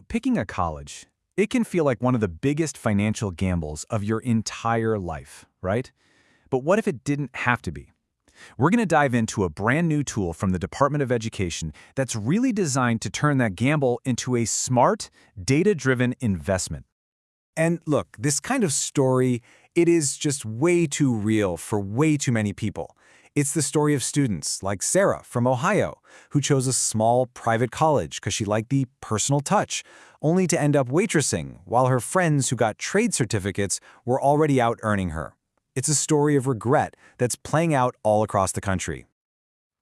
Picking a college, it can feel like one of the biggest financial gambles of your entire life, right? But what if it didn't have to be? We're going to dive into a brand new tool from the Department of Education that's really designed to turn that gamble into a smart, data-driven investment. And look, this kind of story, it is just way too real for way too many people. It's the story of students like Sarah from Ohio, who chose a small private college because she liked the personal touch, only to end up waitressing while her friends who got trade certificates were already out earning her. It's a story of regret that's playing out all across the country.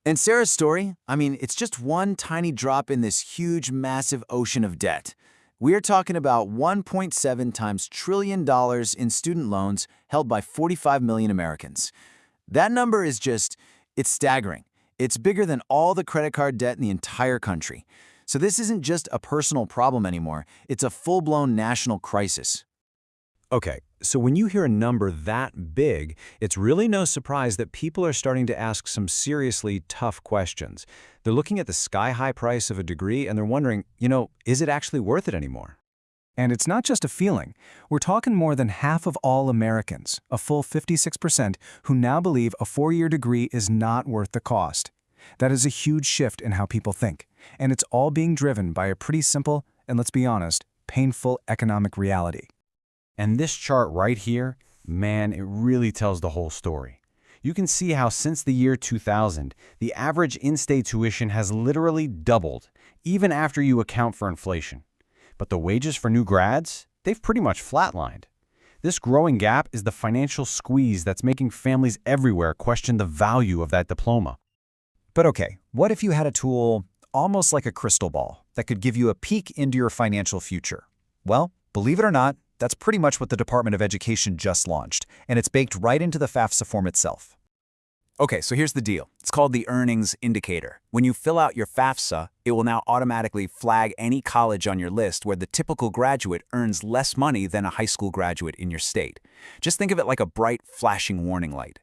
And Sarah's story, it's just one tiny drop in this huge, massive ocean of debt. We are talking about $1.7 times trillion in student loans held by 45 million Americans. That number is it's staggering. It's bigger than all the credit card debt in the entire country. So this isn't just a personal problem anymore, it's a full-blown national crisis. Okay, so when you hear a number that big, it's really no surprise that people are starting to ask some seriously tough questions. They're looking at the sky-high price of a degree and they're wondering, is it actually worth it anymore? And it's not just a feeling. We're talking more than half of all Americans, a full 56%, who now believe a four-year degree is not worth the cost. That is a huge shift in how people think, and it's all being driven by a pretty simple, and let's be honest, painful economic reality. And this chart right here, man, it really tells the whole story. You can see how since the year 2000, the average in-state tuition has literally doubled, even after you account for inflation. But the wages for new grads, they've pretty much flatlined. This growing gap is the financial squeeze that's making families everywhere question the value of that diploma. But okay, what if you had a tool, almost like a crystal ball, that could give you a peek into your financial future? Well, believe it or not, that's pretty much what the Department of Education just launched, and it's baked right into the FAFSA form itself. Okay, so here's the deal. It's called the Earnings Indicator. When you fill out your FAFSA, it will now automatically flag any college on your list where the typical graduate earns less money than a high school graduate in your state. Just think of it like a bright, flashing warning light.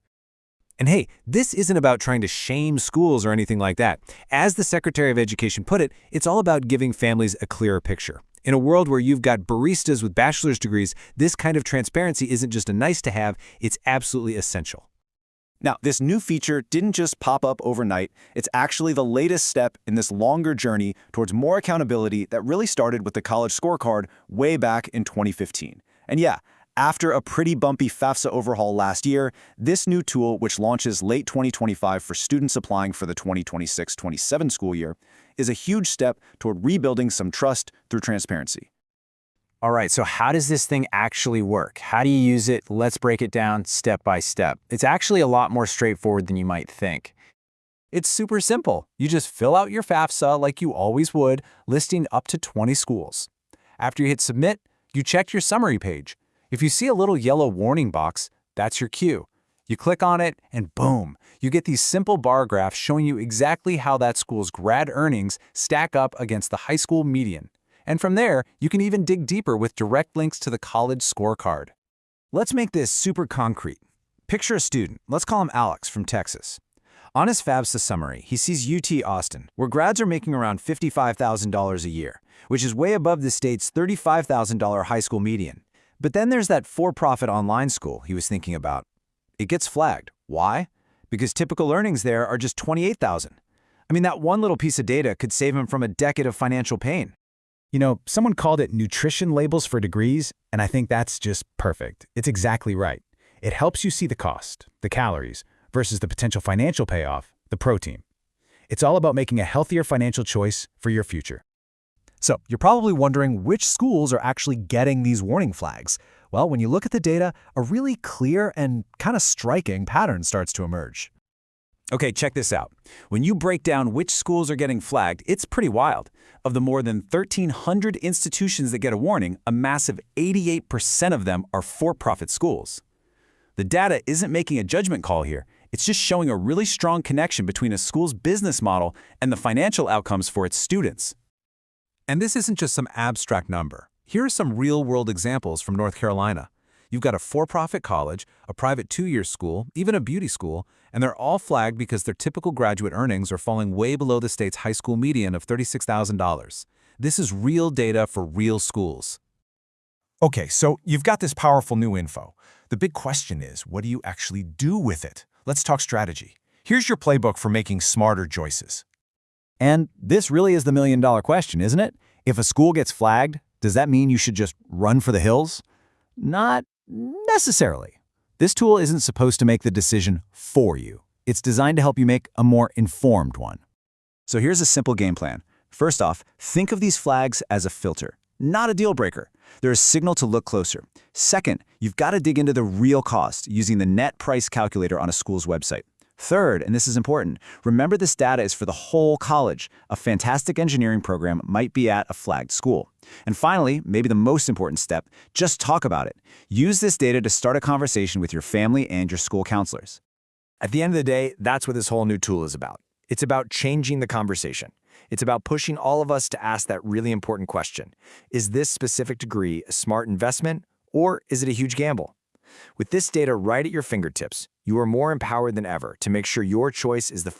And hey, this isn't about trying to shame schools or anything like that. As the Secretary of Education put it, it's all about giving families a clearer picture. In a world where you've got baristas with bachelor's degrees, this kind of transparency isn't just a nice to have, it's absolutely essential. Now, this new feature didn't just pop up overnight. It's actually the latest step in this longer journey towards more accountability that really started with the college scorecard way back in 2015. And yeah, after a pretty bumpy FAFSA overhaul last year, this new tool, which launches late 2025 for students applying for the 2026-27 school year, is a huge step toward rebuilding some trust through transparency. All right, so how does this thing actually work? How do you use it? Let's break it down step by step. It's actually a lot more straightforward than you might think. It's super simple. You just fill out your FAFSA like you always would, listing up to 20 schools. After you hit submit, you check your summary page. If you see a little yellow warning box, that's your cue. You click on it and boom, you get these simple bar graphs showing you exactly how that school's grad earnings stack up against the high school median. And from there, you can even dig deeper with direct links to the college scorecard. Let's make this super concrete. Picture a student, let's call him Alex from Texas. On his FAFSA summary, he sees UT Austin, where grads are making around $55,000 a year, which is way above the state's $35,000 high school median. But then there's that for-profit online school he was thinking about. It gets flagged. Why? Because typical earnings there are just $28,000. That one little piece of data could save him from a decade of financial pain. Someone called it nutrition labels for degrees, and I think that's just perfect. It's exactly right. It helps you see the cost, the calories, versus the potential financial payoff, the protein. It's all about making a healthier financial choice for your future. So, you're probably wondering which schools are actually getting these warning flags. Well, when you look at the data, a really clear and kind of striking pattern starts to emerge. Okay, check this out. When you break down which schools are getting flagged, it's pretty wild. Of the more than 1,300 institutions that get a warning, a massive 88% of them are for-profit schools. The data isn't making a judgment call here. It's just showing a really strong connection between a school's business model and the financial outcomes for its students. And this isn't just some abstract number. Here are some real-world examples from North Carolina. You've got a for-profit college, a private two-year school, even a beauty school, and they're all flagged because their typical graduate earnings are falling way below the state's high school median of $36,000. This is real data for real schools. Okay, so you've got this powerful new info. The big question is, what do you actually do with it? Let's talk strategy. Here's your playbook for making smarter choices. And this really is the million-dollar question, isn't it? If a school gets flagged, does that mean you should just run for the hills? Not necessarily. This tool isn't supposed to make the decision for you. It's designed to help you make a more informed one. So here's a simple game plan. First off, think of these flags as a filter, not a deal breaker. They're a signal to look closer. Second, you've got to dig into the real cost using the net price calculator on a school's website. Third, and this is important, remember this data is for the whole college. A fantastic engineering program might be at a flagged school. And finally, maybe the most important step, just talk about it. Use this data to start a conversation with your family and your school counselors. At the end of the day, that's what this whole new tool is about. It's about changing the conversation. It's about pushing all of us to ask that really important question. Is this specific degree a smart investment, or is it a huge gamble? With this data right at your fingertips, you are more empowered than ever to make sure your choice is the first